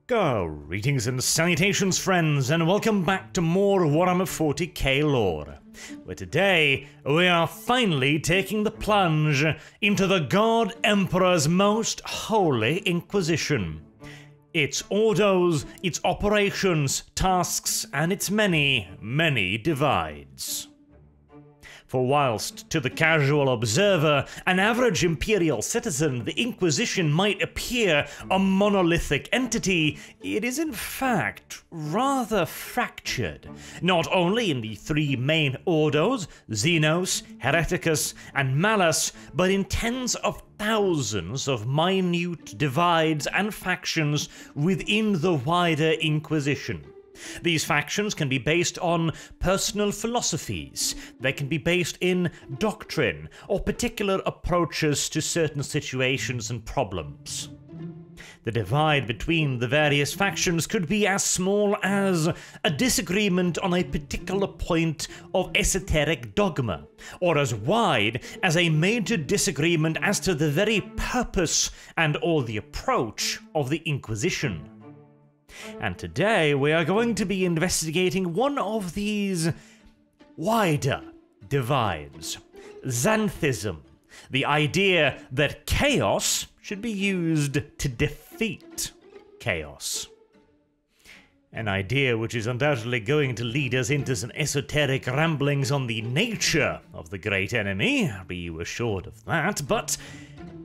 Greetings and salutations, friends, and welcome back to more Warhammer 40k lore, where today we are finally taking the plunge into the God Emperor's most holy Inquisition. Its ordos, its operations, tasks, and its many, many divides. For whilst, to the casual observer, an average imperial citizen, the Inquisition might appear a monolithic entity, it is in fact rather fractured, not only in the three main ordos, Xenos, Hereticus, and Malleus, but in tens of thousands of minute divides and factions within the wider Inquisition. These factions can be based on personal philosophies, they can be based in doctrine, or particular approaches to certain situations and problems. The divide between the various factions could be as small as a disagreement on a particular point of esoteric dogma, or as wide as a major disagreement as to the very purpose and/or the approach of the Inquisition. And today we are going to be investigating one of these wider divides, Xanthism, the idea that chaos should be used to defeat chaos. An idea which is undoubtedly going to lead us into some esoteric ramblings on the nature of the great enemy, be you assured of that, but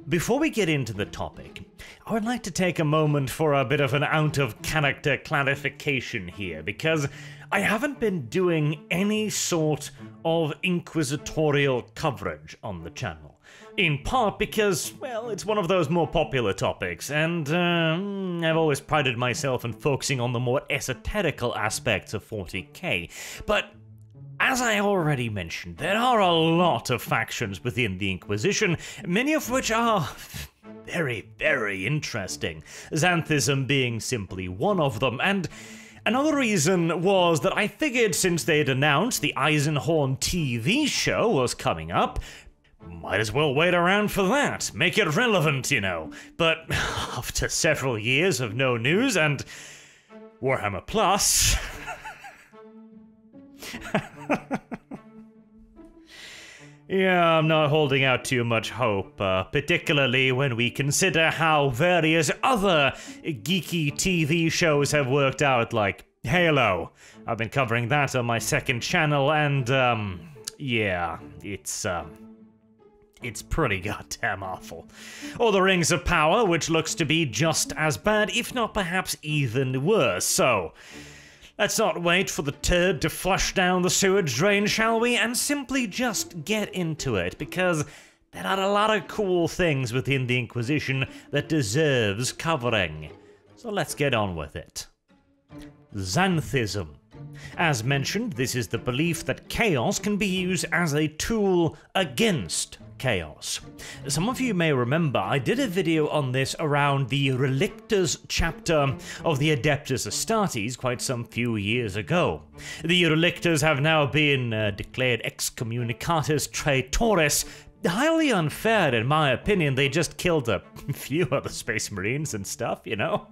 before we get into the topic, I would like to take a moment for a bit of an out-of-character clarification here, because I haven't been doing any sort of inquisitorial coverage on the channel. In part because, well, it's one of those more popular topics, and I've always prided myself in focusing on the more esoterical aspects of 40k, but as I already mentioned, there are a lot of factions within the Inquisition, many of which are very, very interesting, Xanthism being simply one of them, and another reason was that I figured since they'd announced the Eisenhorn TV show was coming up, might as well wait around for that, make it relevant, you know. But after several years of no news and Warhammer Plus, yeah, I'm not holding out too much hope, particularly when we consider how various other geeky TV shows have worked out, like Halo. I've been covering that on my second channel, and, yeah, it's pretty goddamn awful. Or the Rings of Power, which looks to be just as bad, if not perhaps even worse, so let's not wait for the turd to flush down the sewage drain, shall we? And simply just get into it, because there are a lot of cool things within the Inquisition that deserves covering. So let's get on with it. Xanthism. As mentioned, this is the belief that chaos can be used as a tool against chaos. Some of you may remember I did a video on this around the Relictors chapter of the Adeptus Astartes quite some few years ago. The Relictors have now been declared excommunicatus traitores. Highly unfair in my opinion, they just killed a few other Space Marines and stuff, you know.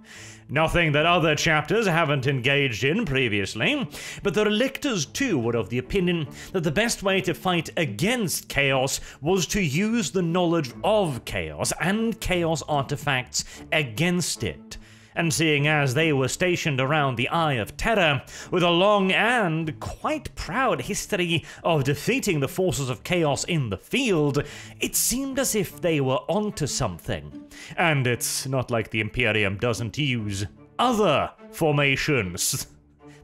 Nothing that other chapters haven't engaged in previously, but the Relictors too were of the opinion that the best way to fight against chaos was to use the knowledge of chaos and chaos artifacts against it. And seeing as they were stationed around the Eye of Terror, with a long and quite proud history of defeating the forces of chaos in the field, it seemed as if they were onto something. And it's not like the Imperium doesn't use other formations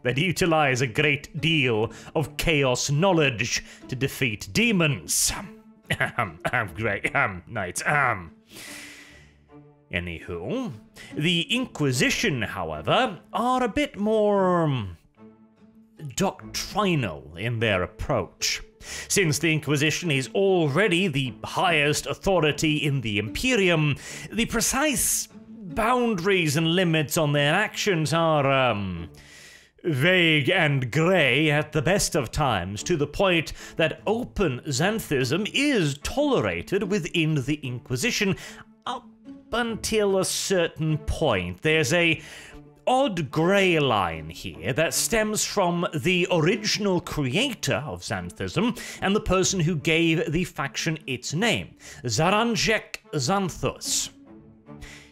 that utilize a great deal of chaos knowledge to defeat demons. Great, knights, Anywho, the Inquisition, however, are a bit more doctrinal in their approach. Since the Inquisition is already the highest authority in the Imperium, the precise boundaries and limits on their actions are, vague and grey at the best of times, to the point that open Xanthism is tolerated within the Inquisition up until a certain point. There's a odd grey line here that stems from the original creator of Xanthism and the person who gave the faction its name, Xanthus.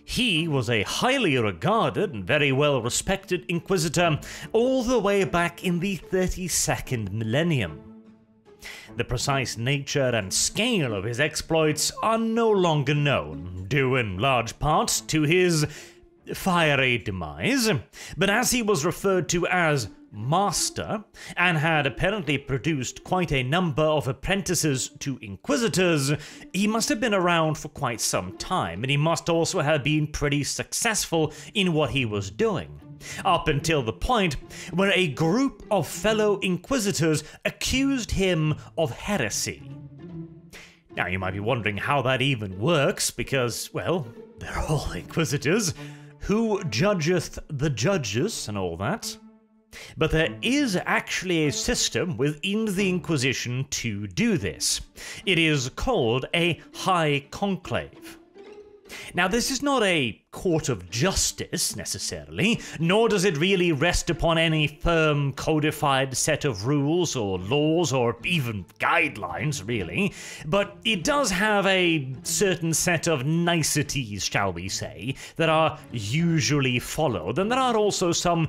He was a highly regarded and very well respected inquisitor all the way back in the 32nd millennium. The precise nature and scale of his exploits are no longer known, due in large part to his fiery demise, but as he was referred to as Master, and had apparently produced quite a number of apprentices to inquisitors, he must have been around for quite some time, and he must also have been pretty successful in what he was doing, up until the point where a group of fellow inquisitors accused him of heresy. Now you might be wondering how that even works, because, well, they're all inquisitors. Who judgeth the judges and all that? But there is actually a system within the Inquisition to do this. It is called a high conclave. Now, this is not a court of justice, necessarily, nor does it really rest upon any firm codified set of rules or laws or even guidelines, really, but it does have a certain set of niceties, shall we say, that are usually followed, and there are also some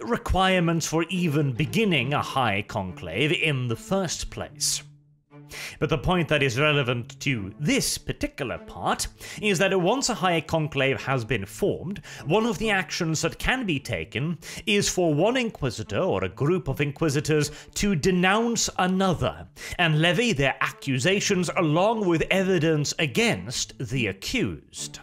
requirements for even beginning a high conclave in the first place. But the point that is relevant to this particular part is that once a high conclave has been formed, one of the actions that can be taken is for one inquisitor or a group of inquisitors to denounce another and levy their accusations along with evidence against the accused.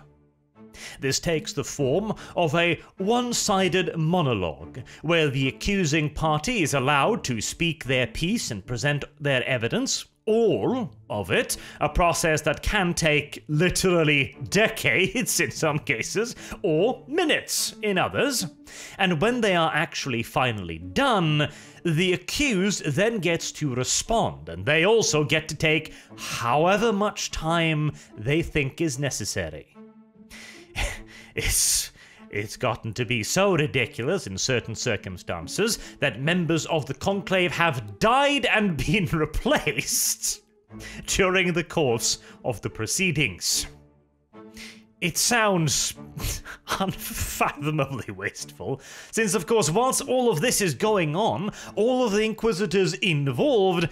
This takes the form of a one-sided monologue, where the accusing party is allowed to speak their piece and present their evidence, all of it, a process that can take literally decades in some cases, or minutes in others. And when they are actually finally done, the accused then gets to respond, and they also get to take however much time they think is necessary. It's gotten to be so ridiculous in certain circumstances that members of the conclave have died and been replaced during the course of the proceedings. It sounds unfathomably wasteful, since of course whilst all of this is going on, all of the inquisitors involved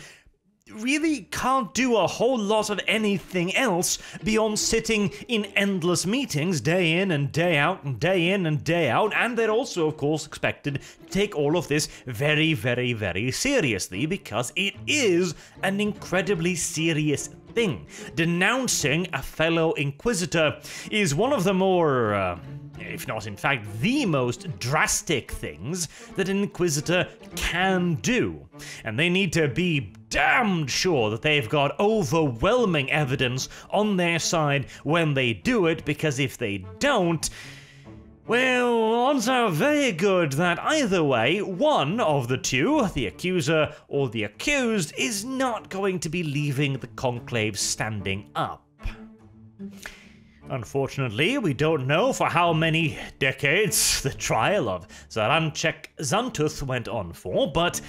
really can't do a whole lot of anything else beyond sitting in endless meetings day in and day out and day in and day out, and they're also of course expected to take all of this very, very, very seriously, because it is an incredibly serious thing. Denouncing a fellow inquisitor is one of the more if not in fact the most drastic things that an inquisitor can do, and they need to be damned sure that they've got overwhelming evidence on their side when they do it, because if they don't, well, odds are very good that either way, one of the two, the accuser or the accused, is not going to be leaving the conclave standing up. Unfortunately, we don't know for how many decades the trial of Xanthites went on for, but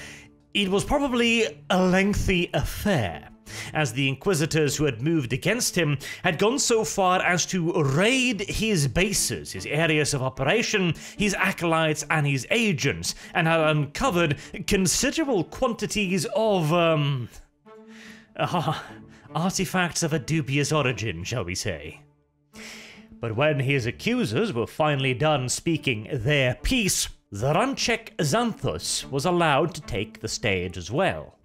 it was probably a lengthy affair, as the inquisitors who had moved against him had gone so far as to raid his bases, his areas of operation, his acolytes and his agents, and had uncovered considerable quantities of, artifacts of a dubious origin, shall we say. But when his accusers were finally done speaking their piece, Xanthus was allowed to take the stage as well.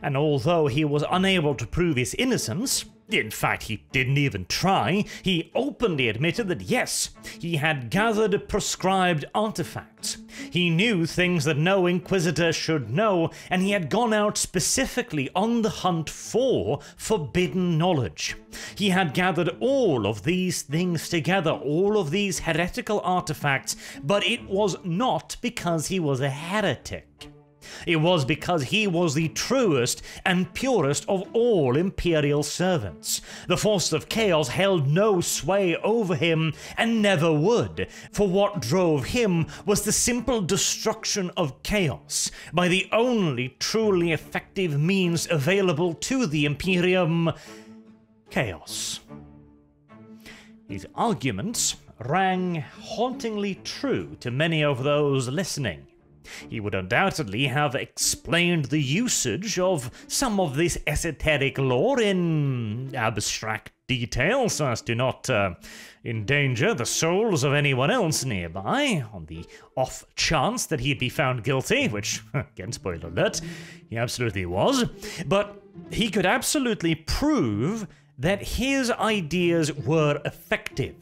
And although he was unable to prove his innocence, in fact he didn't even try, he openly admitted that yes, he had gathered prescribed artifacts. He knew things that no inquisitor should know, and he had gone out specifically on the hunt for forbidden knowledge. He had gathered all of these things together, all of these heretical artifacts, but it was not because he was a heretic. It was because he was the truest and purest of all imperial servants. The force of chaos held no sway over him and never would, for what drove him was the simple destruction of chaos by the only truly effective means available to the Imperium: chaos. His arguments rang hauntingly true to many of those listening. He would undoubtedly have explained the usage of some of this esoteric lore in abstract detail so as to not endanger the souls of anyone else nearby, on the off chance that he'd be found guilty, which, again, spoiler alert, he absolutely was. But he could absolutely prove that his ideas were effective.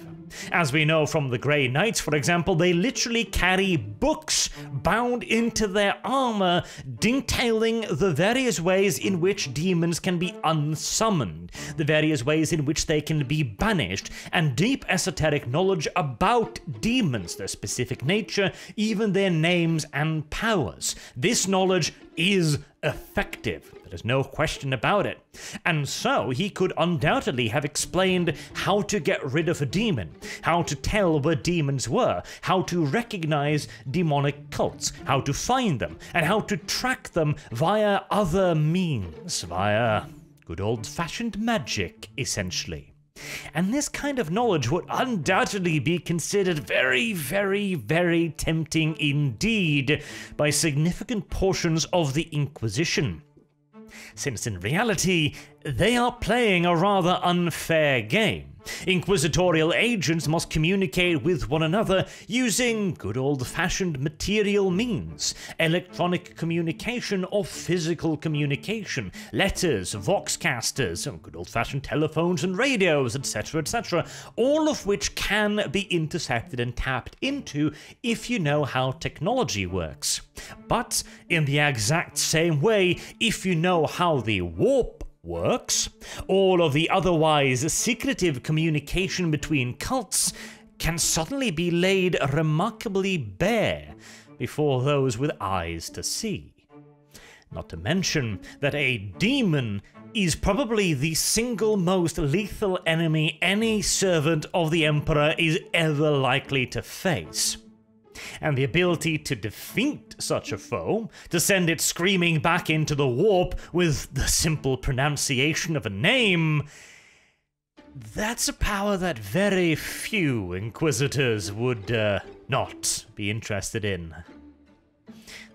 As we know from the Grey Knights, for example, they literally carry books bound into their armor detailing the various ways in which demons can be unsummoned, the various ways in which they can be banished, and deep esoteric knowledge about demons, their specific nature, even their names and powers. This knowledge is effective. There's no question about it. And so he could undoubtedly have explained how to get rid of a demon, how to tell where demons were, how to recognize demonic cults, how to find them, and how to track them via other means, via good old-fashioned magic, essentially. And this kind of knowledge would undoubtedly be considered very, very, very tempting indeed by significant portions of the Inquisition, since in reality they are playing a rather unfair game. Inquisitorial agents must communicate with one another using good old-fashioned material means, electronic communication or physical communication, letters, voxcasters, good old-fashioned telephones and radios, etc., etc., all of which can be intercepted and tapped into if you know how technology works. But in the exact same way, if you know how the warp works, all of the otherwise secretive communication between cults can suddenly be laid remarkably bare before those with eyes to see. Not to mention that a demon is probably the single most lethal enemy any servant of the Emperor is ever likely to face. And the ability to defeat such a foe, to send it screaming back into the warp with the simple pronunciation of a name, that's a power that very few Inquisitors would not be interested in.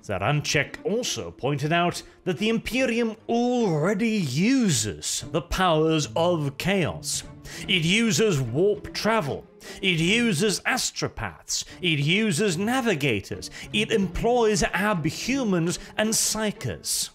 Zaranchek also pointed out that the Imperium already uses the powers of chaos. It uses warp travel. It uses astropaths. It uses navigators. It employs abhumans and psychers.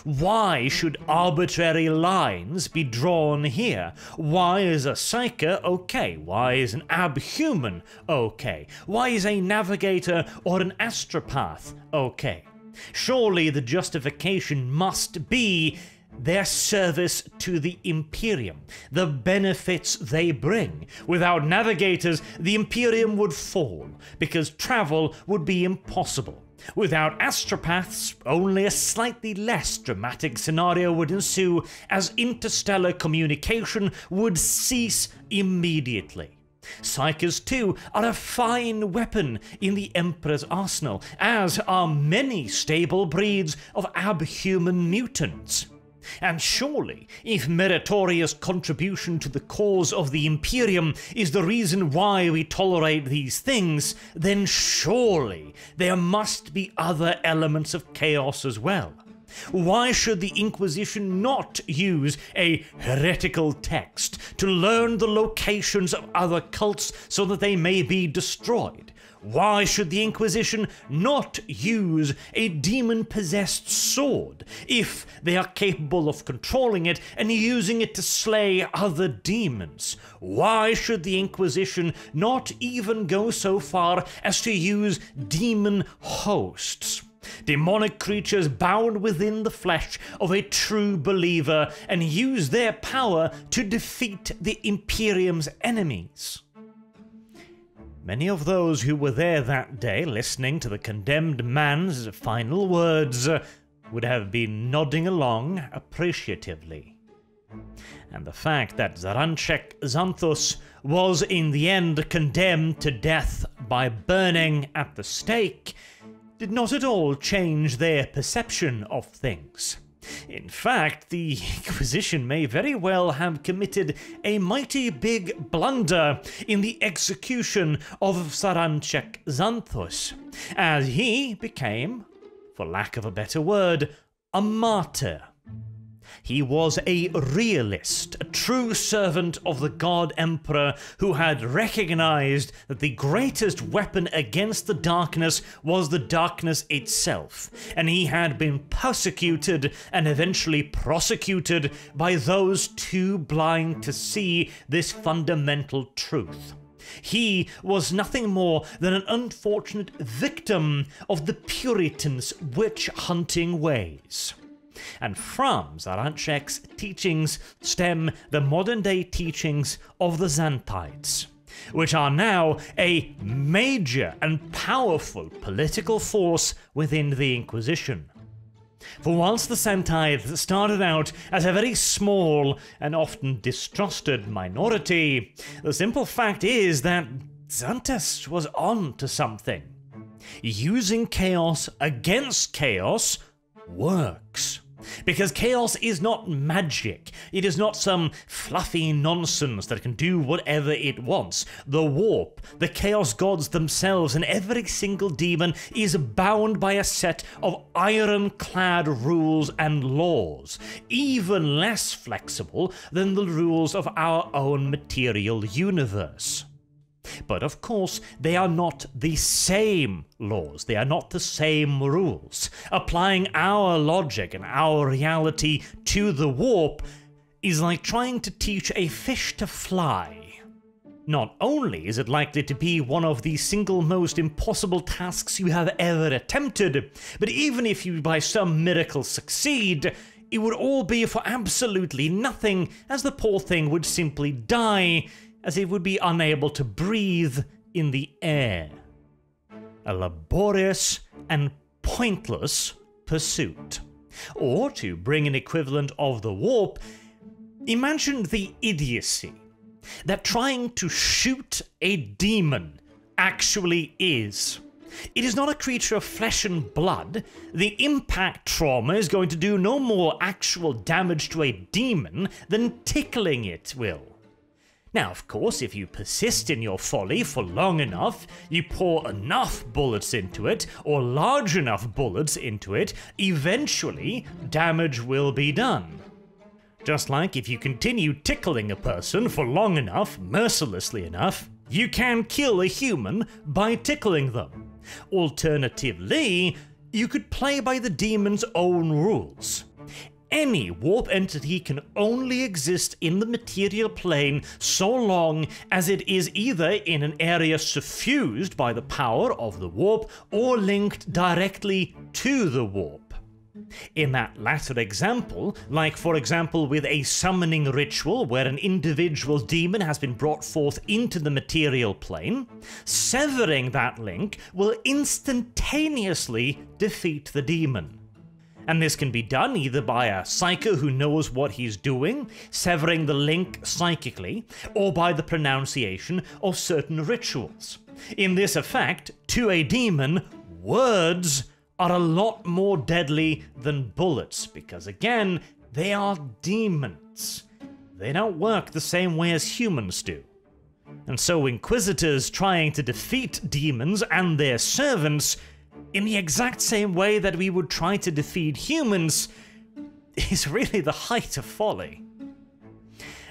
Why should arbitrary lines be drawn here? Why is a psyker okay? Why is an abhuman okay? Why is a navigator or an astropath okay? Surely the justification must be their service to the Imperium, the benefits they bring. Without navigators, the Imperium would fall, because travel would be impossible. Without astropaths, only a slightly less dramatic scenario would ensue, as interstellar communication would cease immediately. Psychers, too, are a fine weapon in the Emperor's arsenal, as are many stable breeds of abhuman mutants. And surely, if meritorious contribution to the cause of the Imperium is the reason why we tolerate these things, then surely there must be other elements of chaos as well. Why should the Inquisition not use a heretical text to learn the locations of other cults so that they may be destroyed? Why should the Inquisition not use a demon-possessed sword if they are capable of controlling it and using it to slay other demons? Why should the Inquisition not even go so far as to use demon hosts? Demonic creatures bound within the flesh of a true believer, and use their power to defeat the Imperium's enemies. Many of those who were there that day listening to the condemned man's final words would have been nodding along appreciatively. And the fact that Xanthus was in the end condemned to death by burning at the stake did not at all change their perception of things. In fact, the Inquisition may very well have committed a mighty big blunder in the execution of Xanthus, as he became, for lack of a better word, a martyr. He was a realist, a true servant of the God Emperor who had recognized that the greatest weapon against the darkness was the darkness itself, and he had been persecuted and eventually prosecuted by those too blind to see this fundamental truth. He was nothing more than an unfortunate victim of the Puritans' witch-hunting ways. And from Xanthites' teachings stem the modern-day teachings of the Xanthites, which are now a major and powerful political force within the Inquisition. For whilst the Xanthites started out as a very small and often distrusted minority, the simple fact is that Xanthus was on to something. Using chaos against chaos works. Because chaos is not magic. It is not some fluffy nonsense that can do whatever it wants. The warp, the chaos gods themselves, and every single demon is bound by a set of ironclad rules and laws, even less flexible than the rules of our own material universe. But of course, they are not the same laws, they are not the same rules. Applying our logic and our reality to the warp is like trying to teach a fish to fly. Not only is it likely to be one of the single most impossible tasks you have ever attempted, but even if you by some miracle succeed, it would all be for absolutely nothing, as the poor thing would simply die, as it would be unable to breathe in the air. A laborious and pointless pursuit. Or, to bring an equivalent of the warp, imagine the idiocy that trying to shoot a demon actually is. It is not a creature of flesh and blood. The impact trauma is going to do no more actual damage to a demon than tickling it will. Now, of course, if you persist in your folly for long enough, you pour enough bullets into it, or large enough bullets into it, eventually damage will be done. Just like if you continue tickling a person for long enough, mercilessly enough, you can kill a human by tickling them. Alternatively, you could play by the demon's own rules. Any warp entity can only exist in the material plane so long as it is either in an area suffused by the power of the warp or linked directly to the warp. In that latter example, like for example with a summoning ritual where an individual demon has been brought forth into the material plane, severing that link will instantaneously defeat the demon. And this can be done either by a psyker who knows what he's doing, severing the link psychically, or by the pronunciation of certain rituals. In this effect, to a demon, words are a lot more deadly than bullets, because again, they are demons. They don't work the same way as humans do. And so inquisitors trying to defeat demons and their servants in the exact same way that we would try to defeat humans is really the height of folly.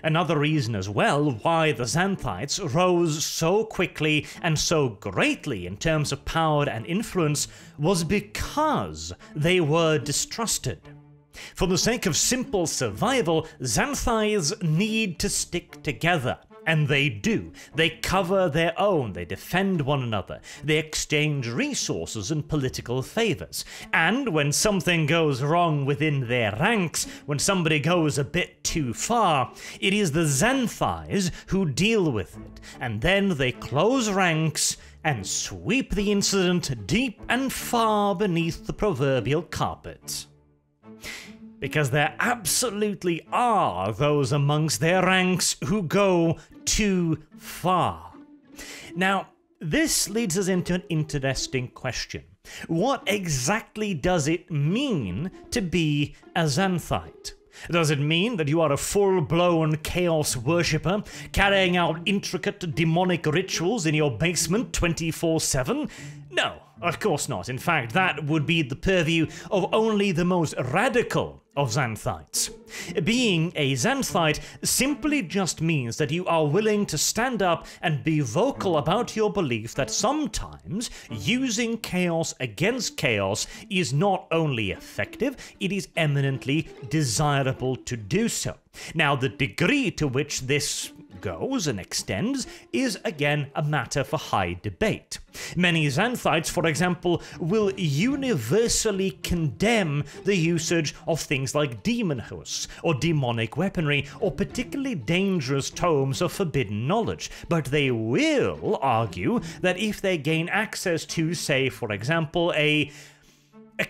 Another reason as well why the Xanthites rose so quickly and so greatly in terms of power and influence was because they were distrusted. For the sake of simple survival, Xanthites need to stick together. And they do. They cover their own, they defend one another, they exchange resources and political favors. And when something goes wrong within their ranks, when somebody goes a bit too far, it is the Xanthites who deal with it, and then they close ranks and sweep the incident deep and far beneath the proverbial carpet. Because there absolutely are those amongst their ranks who go too far. Now, this leads us into an interesting question. What exactly does it mean to be a Xanthite? Does it mean that you are a full-blown chaos worshipper, carrying out intricate demonic rituals in your basement 24/7? No, of course not. In fact, that would be the purview of only the most radical of Xanthites. Being a Xanthite simply just means that you are willing to stand up and be vocal about your belief that sometimes using chaos against chaos is not only effective, it is eminently desirable to do so. Now, the degree to which this goes and extends is again a matter for high debate. Many Xanthites, for example, will universally condemn the usage of things like demon hosts or demonic weaponry or particularly dangerous tomes of forbidden knowledge, but they will argue that if they gain access to, say, for example, a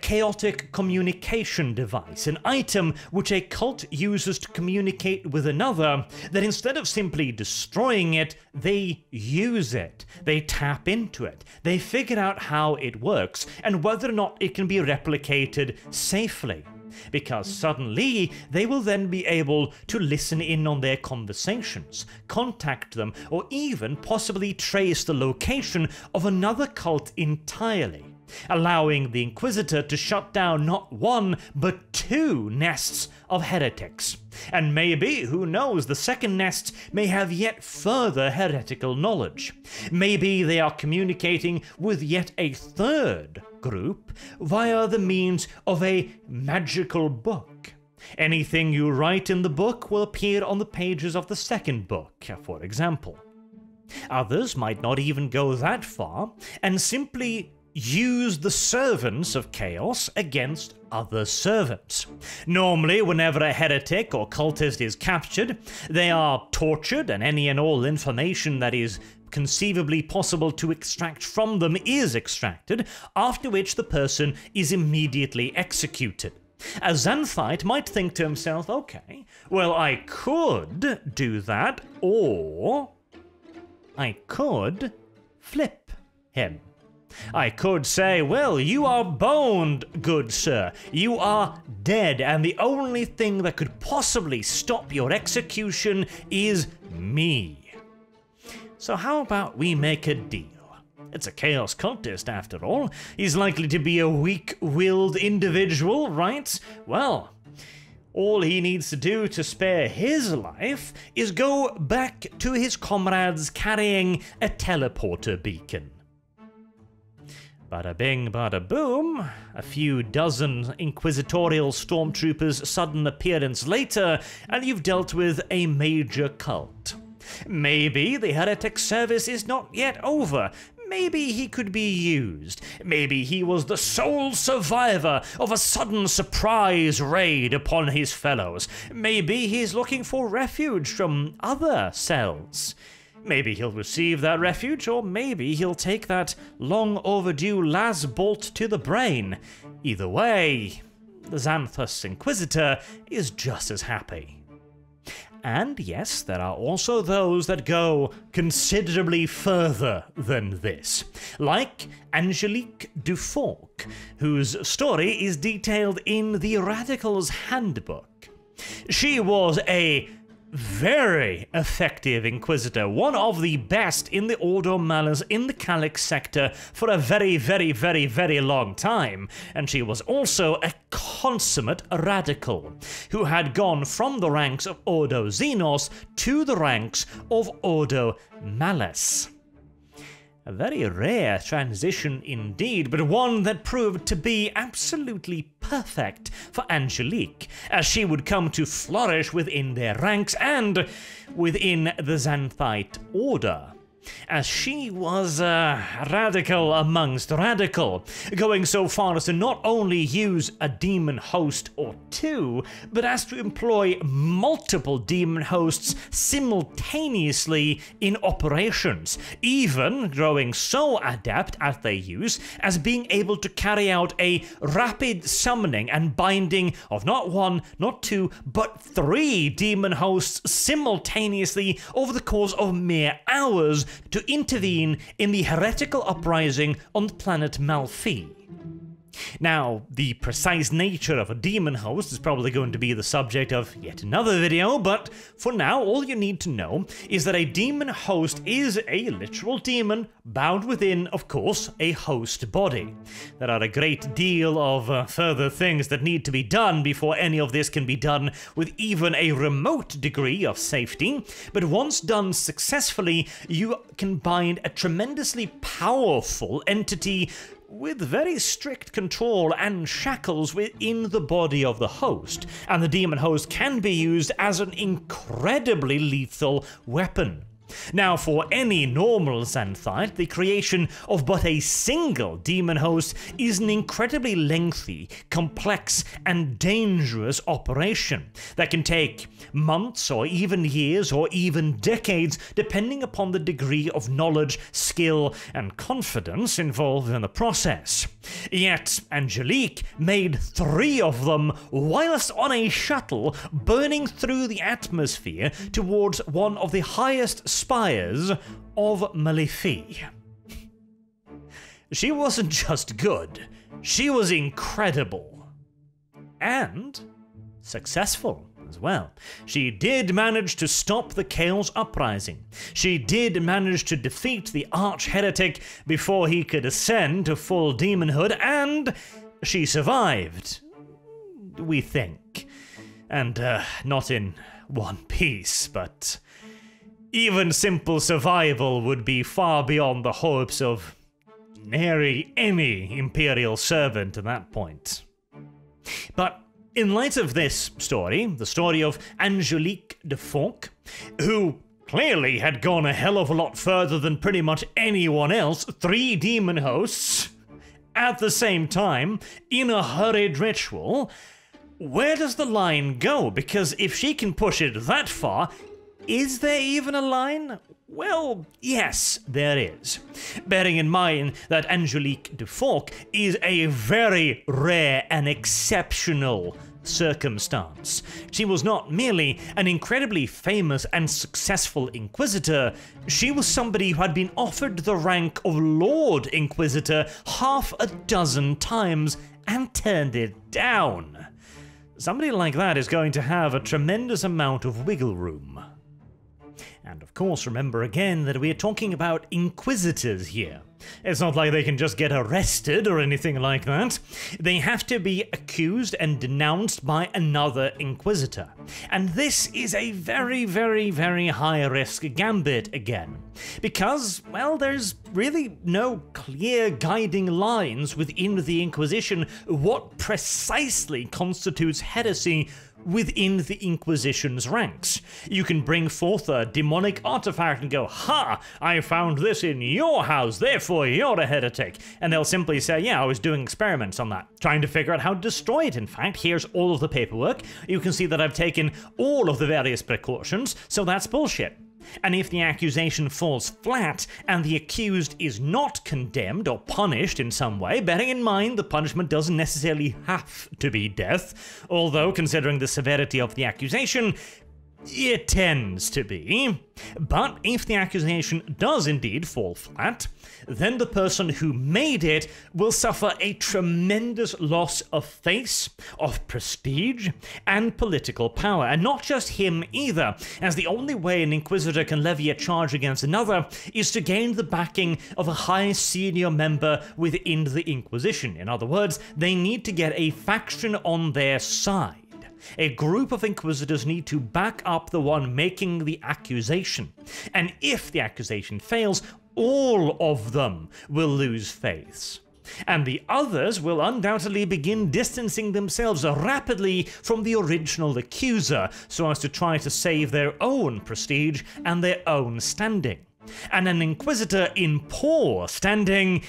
chaotic communication device, an item which a cult uses to communicate with another, that instead of simply destroying it, they use it, they tap into it, they figure out how it works and whether or not it can be replicated safely. Because suddenly they will then be able to listen in on their conversations, contact them, or even possibly trace the location of another cult entirely, allowing the Inquisitor to shut down not one, but 2 nests of heretics. And maybe, who knows, the second nest may have yet further heretical knowledge. Maybe they are communicating with yet a 3rd group via the means of a magical book. Anything you write in the book will appear on the pages of the 2nd book, for example. Others might not even go that far and simply use the servants of chaos against other servants. Normally, whenever a heretic or cultist is captured, they are tortured and any and all information that is conceivably possible to extract from them is extracted, after which the person is immediately executed. A Xanthite might think to himself, okay, well, I could do that, or I could flip him. I could say, well, you are boned, good sir. You are dead, and the only thing that could possibly stop your execution is me. So how about we make a deal? It's a chaos cultist, after all. He's likely to be a weak-willed individual, right? Well, all he needs to do to spare his life is go back to his comrades carrying a teleporter beacon. Bada bing, bada boom, a few dozen inquisitorial stormtroopers' sudden appearance later, and you've dealt with a major cult. Maybe the heretic service is not yet over. Maybe he could be used. Maybe he was the sole survivor of a sudden surprise raid upon his fellows. Maybe he's looking for refuge from other cells. Maybe he'll receive that refuge, or maybe he'll take that long overdue las bolt to the brain. Either way, the Xanthus Inquisitor is just as happy. And yes, there are also those that go considerably further than this, like Angelique Dufaulk, whose story is detailed in the Radical's Handbook. She was a very effective Inquisitor, one of the best in the Ordo Malleus in the Calyx sector for a very, very, very, very long time, and she was also a consummate radical, who had gone from the ranks of Ordo Xenos to the ranks of Ordo Malleus. A very rare transition indeed, but one that proved to be absolutely perfect for Angelique, as she would come to flourish within their ranks and within the Xanthite order, as she was radical amongst radical, going so far as to not only use a demon host or two, but as to employ multiple demon hosts simultaneously in operations, even growing so adept at their use as being able to carry out a rapid summoning and binding of not one, not two, but 3 demon hosts simultaneously over the course of mere hours to intervene in the heretical uprising on the planet Malfi. Now, the precise nature of a demon host is probably going to be the subject of yet another video, but for now, all you need to know is that a demon host is a literal demon bound within, of course, a host body. There are a great deal of further things that need to be done before any of this can be done with even a remote degree of safety, but once done successfully, you can bind a tremendously powerful entity with very strict control and shackles within the body of the host, and the demon host can be used as an incredibly lethal weapon. Now, for any normal Xanthite, the creation of but a single demon host is an incredibly lengthy, complex, and dangerous operation that can take months or even years or even decades, depending upon the degree of knowledge, skill, and confidence involved in the process. Yet, Angelique made 3 of them whilst on a shuttle burning through the atmosphere towards one of the highest spires of Mallefi. She wasn't just good, she was incredible. And successful as well. She did manage to stop the Chaos Uprising. She did manage to defeat the arch-heretic before he could ascend to full demonhood, and she survived, we think. And not in one piece, but even simple survival would be far beyond the hopes of nary any Imperial servant at that point. But in light of this story, the story of Angelique de Fork, who clearly had gone a hell of a lot further than pretty much anyone else, 3 demon hosts at the same time in a hurried ritual, where does the line go? Because if she can push it that far, is there even a line? Well, yes, there is. Bearing in mind that Angelique de Fork is a very rare and exceptional circumstance. She was not merely an incredibly famous and successful inquisitor, she was somebody who had been offered the rank of Lord Inquisitor half a dozen times and turned it down. Somebody like that is going to have a tremendous amount of wiggle room. And of course, remember again that we are talking about inquisitors here. It's not like they can just get arrested or anything like that. They have to be accused and denounced by another inquisitor. And this is a very, very, very high-risk gambit again. Because, well, there's really no clear guiding lines within the Inquisition what precisely constitutes heresy within the Inquisition's ranks. You can bring forth a demonic artifact and go, "Ha! I found this in your house, therefore you're a heretic." And they'll simply say, "Yeah, I was doing experiments on that, trying to figure out how to destroy it. In fact, here's all of the paperwork. You can see that I've taken all of the various precautions, so that's bullshit." And if the accusation falls flat and the accused is not condemned or punished in some way, bearing in mind the punishment doesn't necessarily have to be death, although considering the severity of the accusation, it tends to be. But if the accusation does indeed fall flat, then the person who made it will suffer a tremendous loss of face, of prestige, and political power. And not just him either, as the only way an inquisitor can levy a charge against another is to gain the backing of a high senior member within the Inquisition. In other words, they need to get a faction on their side. A group of inquisitors need to back up the one making the accusation, and if the accusation fails, all of them will lose faiths. And the others will undoubtedly begin distancing themselves rapidly from the original accuser so as to try to save their own prestige and their own standing. And an inquisitor in poor standing,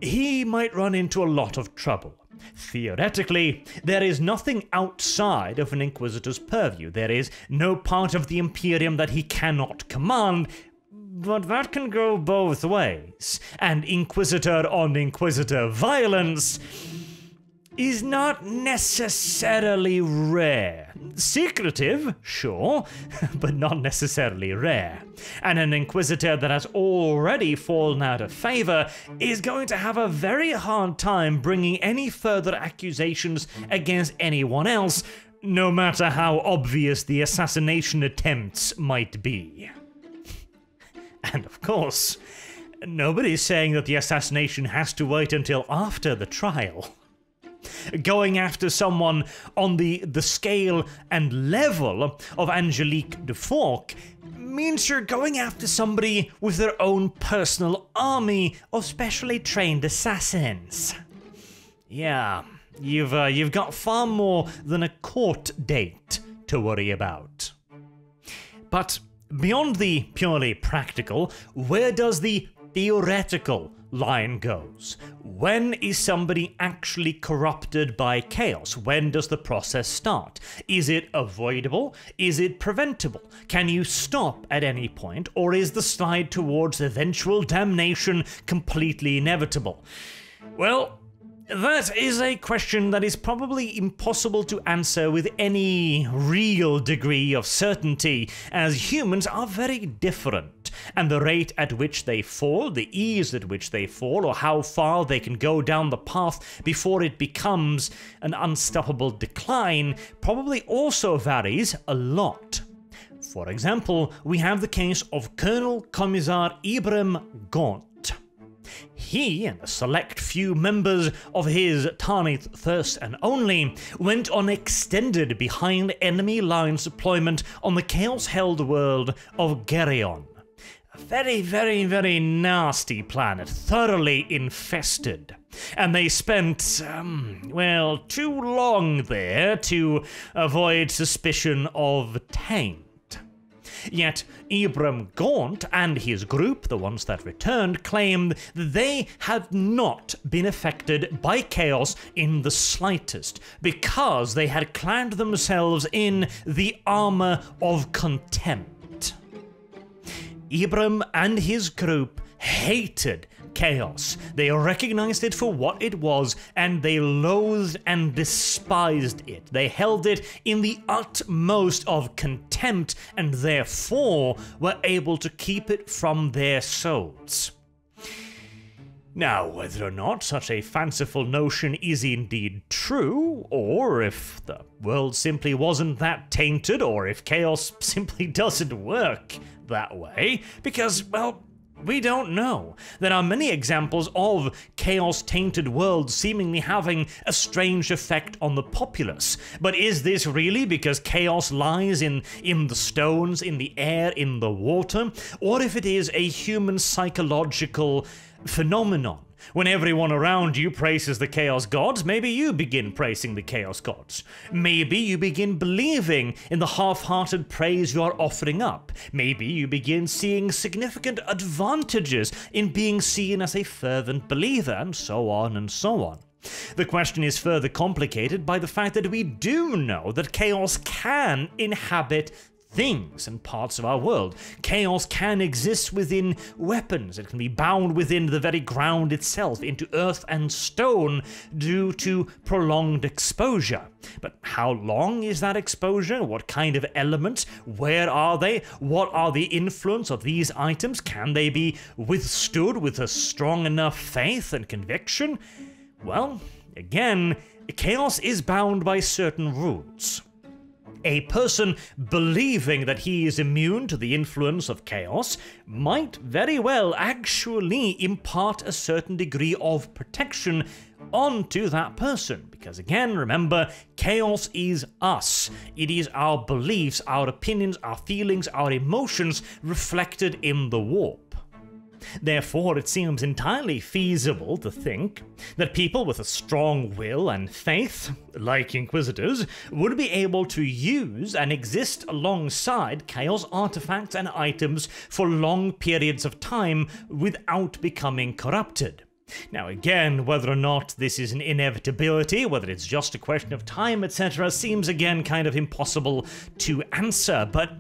he might run into a lot of trouble. Theoretically, there is nothing outside of an inquisitor's purview. There is no part of the Imperium that he cannot command, but that can go both ways, and inquisitor on inquisitor violence is not necessarily rare. Secretive, sure, but not necessarily rare. And an inquisitor that has already fallen out of favor is going to have a very hard time bringing any further accusations against anyone else, no matter how obvious the assassination attempts might be. And of course, nobody's saying that the assassination has to wait until after the trial. Going after someone on the scale and level of Angelique de Fork means you're going after somebody with their own personal army of specially trained assassins. Yeah, you've got far more than a court date to worry about. But beyond the purely practical, where does the theoretical line goes? When is somebody actually corrupted by chaos? When does the process start? Is it avoidable? Is it preventable? Can you stop at any point, or is the slide towards eventual damnation completely inevitable? Well, that is a question that is probably impossible to answer with any real degree of certainty, as humans are very different, and the rate at which they fall, the ease at which they fall, or how far they can go down the path before it becomes an unstoppable decline probably also varies a lot. For example, we have the case of Colonel Commissar Ibrahim Gaunt. He and a select few members of his Tanith Thirst and Only went on extended behind enemy lines deployment on the chaos-held world of Geryon. A very, very, very nasty planet, thoroughly infested. And they spent, well, too long there to avoid suspicion of taint. Yet Ibrahim Gaunt and his group, the ones that returned, claimed that they had not been affected by chaos in the slightest, because they had clad themselves in the armor of contempt. Ibrahim and his group hated chaos. They recognized it for what it was, and they loathed and despised it. They held it in the utmost of contempt, and therefore were able to keep it from their souls. Now, whether or not such a fanciful notion is indeed true, or if the world simply wasn't that tainted, or if chaos simply doesn't work that way, because, well, we don't know. There are many examples of chaos-tainted worlds seemingly having a strange effect on the populace. But is this really because chaos lies in the stones, in the air, in the water? Or if it is a human psychological phenomenon? When everyone around you praises the chaos gods, maybe you begin praising the chaos gods. Maybe you begin believing in the half-hearted praise you are offering up. Maybe you begin seeing significant advantages in being seen as a fervent believer, and so on and so on. The question is further complicated by the fact that we do know that chaos can inhabit things and parts of our world. Chaos can exist within weapons. It can be bound within the very ground itself, into earth and stone, due to prolonged exposure. But how long is that exposure? What kind of elements? Where are they? What are the influence of these items? Can they be withstood with a strong enough faith and conviction? Well, again, chaos is bound by certain rules. A person believing that he is immune to the influence of chaos might very well actually impart a certain degree of protection onto that person. Because again, remember, chaos is us. It is our beliefs, our opinions, our feelings, our emotions reflected in the warp. Therefore, it seems entirely feasible to think that people with a strong will and faith, like inquisitors, would be able to use and exist alongside chaos artifacts and items for long periods of time without becoming corrupted. Now again, whether or not this is an inevitability, whether it's just a question of time, etc., seems again kind of impossible to answer, but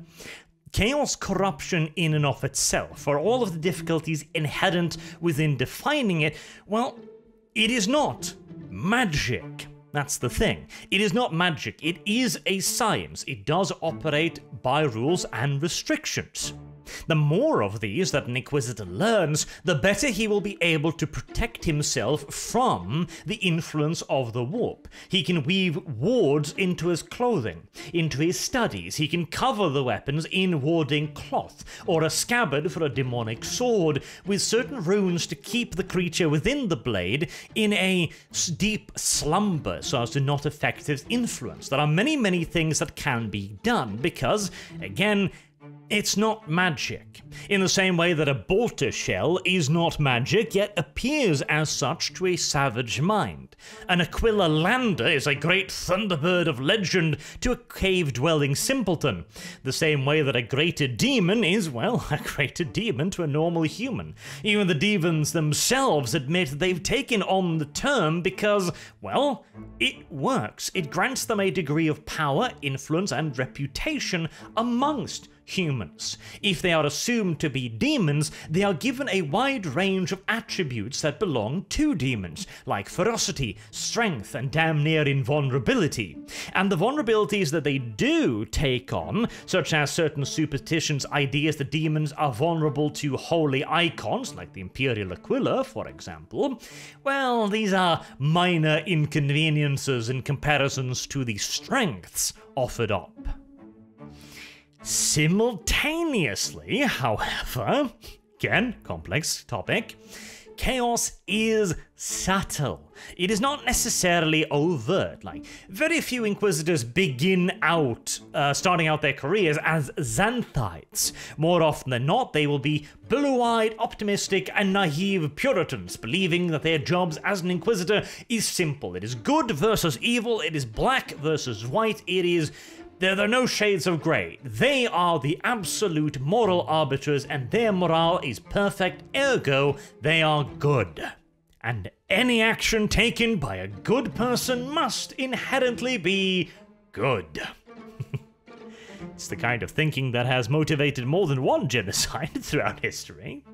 chaos corruption in and of itself, for all of the difficulties inherent within defining it, well, it is not magic. That's the thing. It is not magic. It is a science. It does operate by rules and restrictions. The more of these that an Inquisitor learns, the better he will be able to protect himself from the influence of the warp. He can weave wards into his clothing, into his studies. He can cover the weapons in warding cloth, or a scabbard for a demonic sword, with certain runes to keep the creature within the blade in a deep slumber so as to not affect his influence. There are many, many things that can be done because, again, it's not magic. In the same way that a bolter shell is not magic, yet appears as such to a savage mind. An Aquila lander is a great thunderbird of legend to a cave-dwelling simpleton. The same way that a greater demon is, well, a greater demon to a normal human. Even the demons themselves admit they've taken on the term because, well, it works. It grants them a degree of power, influence, and reputation amongst humans. If they are assumed to be demons, they are given a wide range of attributes that belong to demons, like ferocity, strength, and damn near invulnerability. And the vulnerabilities that they do take on, such as certain superstitions, ideas that demons are vulnerable to holy icons, like the Imperial Aquila, for example, well, these are minor inconveniences in comparisons to the strengths offered up. Simultaneously, however, again, complex topic, chaos is subtle. It is not necessarily overt. Like, very few Inquisitors begin out, starting out their careers as Xanthites. More often than not, they will be blue-eyed, optimistic, and naive Puritans, believing that their jobs as an Inquisitor is simple. It is good versus evil, it is black versus white, it is... There are no shades of grey. They are the absolute moral arbiters, and their morale is perfect, ergo, they are good. And any action taken by a good person must inherently be good. It's the kind of thinking that has motivated more than one genocide throughout history,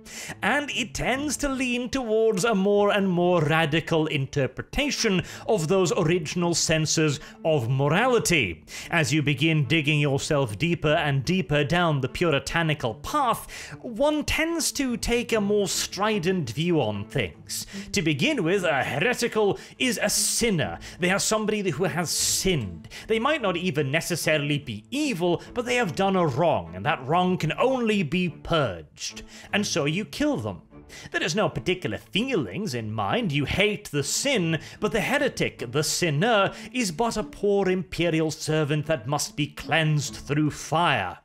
and it tends to lean towards a more and more radical interpretation of those original senses of morality. As you begin digging yourself deeper and deeper down the puritanical path, one tends to take a more strident view on things. To begin with, a heretical is a sinner. They are somebody who has sinned. They might not even necessarily be evil, but they have done a wrong, and that wrong can only be purged. And so you kill them. There is no particular feelings in mind. You hate the sin, but the heretic, the sinner, is but a poor imperial servant that must be cleansed through fire.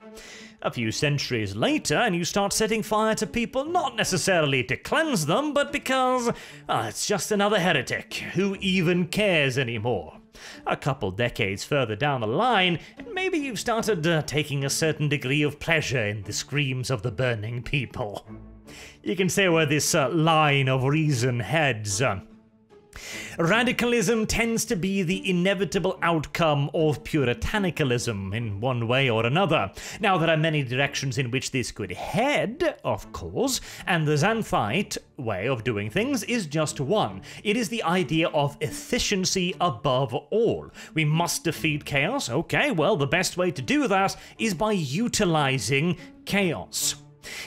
A few centuries later, and you start setting fire to people, not necessarily to cleanse them, but because, it's just another heretic. Who even cares anymore? A couple decades further down the line, maybe you've started taking a certain degree of pleasure in the screams of the burning people. You can say where this line of reason heads. Radicalism tends to be the inevitable outcome of puritanicalism in one way or another. Now, there are many directions in which this could head, of course, and the Xanthite way of doing things is just one. It is the idea of efficiency above all. We must defeat chaos. Okay, well, the best way to do that is by utilizing chaos.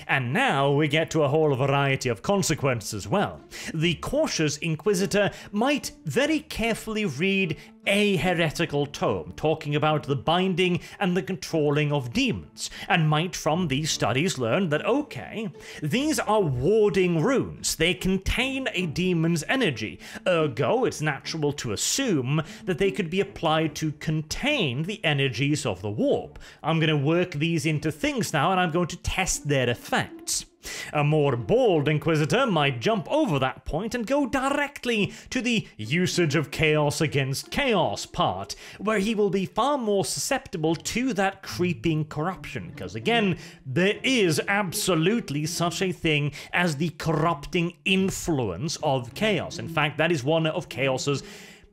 And now we get to a whole variety of consequences as well. The cautious Inquisitor might very carefully read a heretical tome talking about the binding and the controlling of demons, and might from these studies learn that, okay, these are warding runes, they contain a demon's energy, ergo it's natural to assume that they could be applied to contain the energies of the warp. I'm going to work these into things now, and I'm going to test their effects. A more bold Inquisitor might jump over that point and go directly to the usage of chaos against chaos part, where he will be far more susceptible to that creeping corruption, because again, there is absolutely such a thing as the corrupting influence of chaos. In fact, that is one of chaos's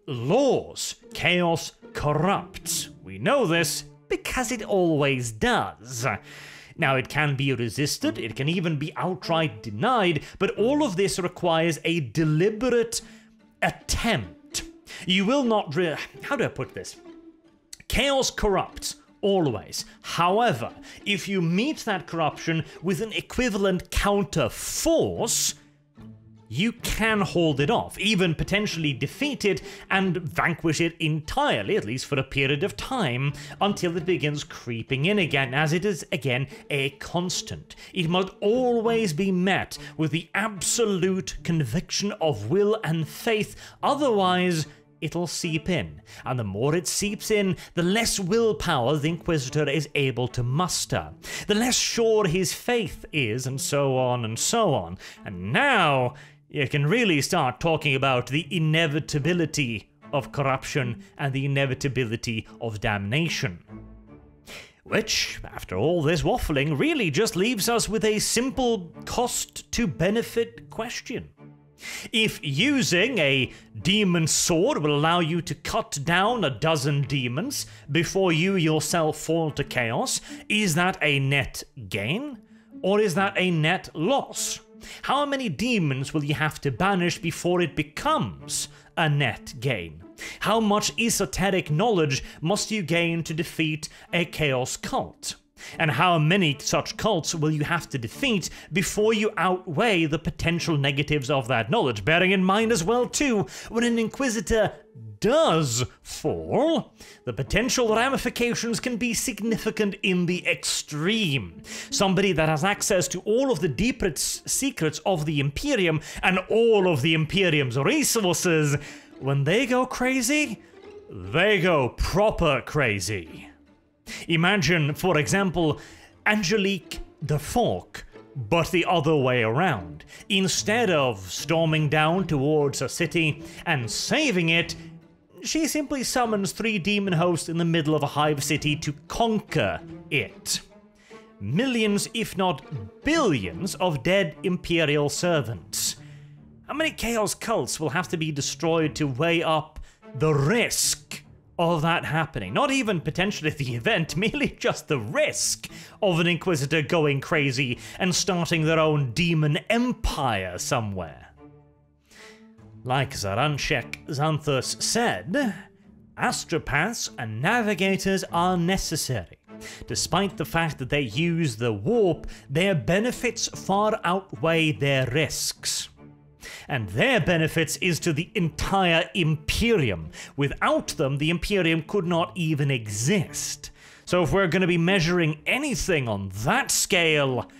laws. Chaos corrupts. We know this because it always does. Now, it can be resisted, it can even be outright denied, but all of this requires a deliberate attempt. You will not how do I put this? Chaos corrupts, always. However, if you meet that corruption with an equivalent counter force, you can hold it off, even potentially defeat it and vanquish it entirely, at least for a period of time, until it begins creeping in again, as it is, again, a constant. It must always be met with the absolute conviction of will and faith, otherwise it'll seep in, and the more it seeps in, the less willpower the Inquisitor is able to muster, the less sure his faith is, and so on and so on. And now you can really start talking about the inevitability of corruption and the inevitability of damnation. Which, after all this waffling, really just leaves us with a simple cost-to-benefit question. If using a demon sword will allow you to cut down a dozen demons before you yourself fall to chaos, is that a net gain, or is that a net loss? How many demons will you have to banish before it becomes a net gain? How much esoteric knowledge must you gain to defeat a chaos cult? And how many such cults will you have to defeat before you outweigh the potential negatives of that knowledge? Bearing in mind as well too, when an Inquisitor does fall, the potential ramifications can be significant in the extreme. Somebody that has access to all of the deepest secrets of the Imperium and all of the Imperium's resources, when they go crazy, they go proper crazy. Imagine, for example, Angelique de Fork, but the other way around. Instead of storming down towards a city and saving it, she simply summons 3 demon hosts in the middle of a hive city to conquer it. Millions, if not billions, of dead Imperial servants. How many chaos cults will have to be destroyed to weigh up the risk of that happening? Not even potentially the event, merely just the risk of an Inquisitor going crazy and starting their own demon empire somewhere. Like Zaranshek Xanthus said, astropaths and navigators are necessary. Despite the fact that they use the warp, their benefits far outweigh their risks. And their benefits is to the entire Imperium. Without them, the Imperium could not even exist. So if we're going to be measuring anything on that scale,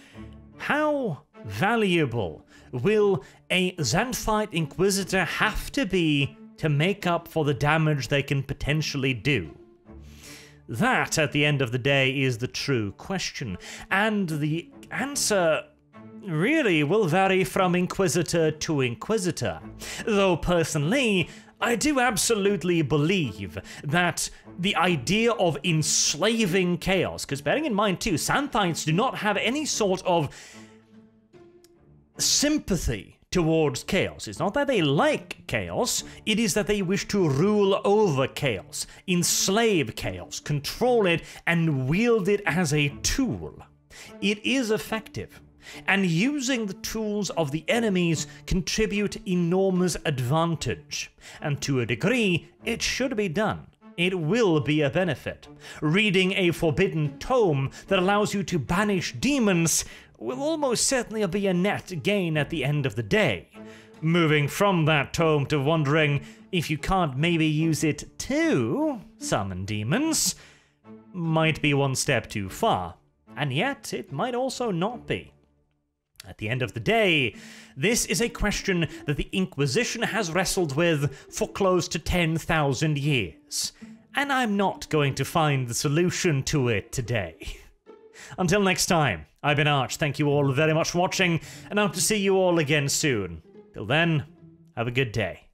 how valuable will a Xanthite Inquisitor have to be to make up for the damage they can potentially do? That, at the end of the day, is the true question, and the answer really will vary from Inquisitor to Inquisitor, though personally, I do absolutely believe that the idea of enslaving chaos, because bearing in mind too, Xanthites do not have any sort of sympathy towards chaos. It's not that they like chaos, it is that they wish to rule over chaos, enslave chaos, control it, and wield it as a tool. It is effective, and using the tools of the enemies contribute enormous advantage, and to a degree, it should be done. It will be a benefit. Reading a forbidden tome that allows you to banish demons will almost certainly be a net gain at the end of the day. moving from that tome to wondering if you can't maybe use it to summon demons might be one step too far, and yet it might also not be. At the end of the day, this is a question that the Inquisition has wrestled with for close to 10,000 years, and I'm not going to find the solution to it today. Until next time, I've been Arch, thank you all very much for watching, and I hope to see you all again soon. Till then, have a good day.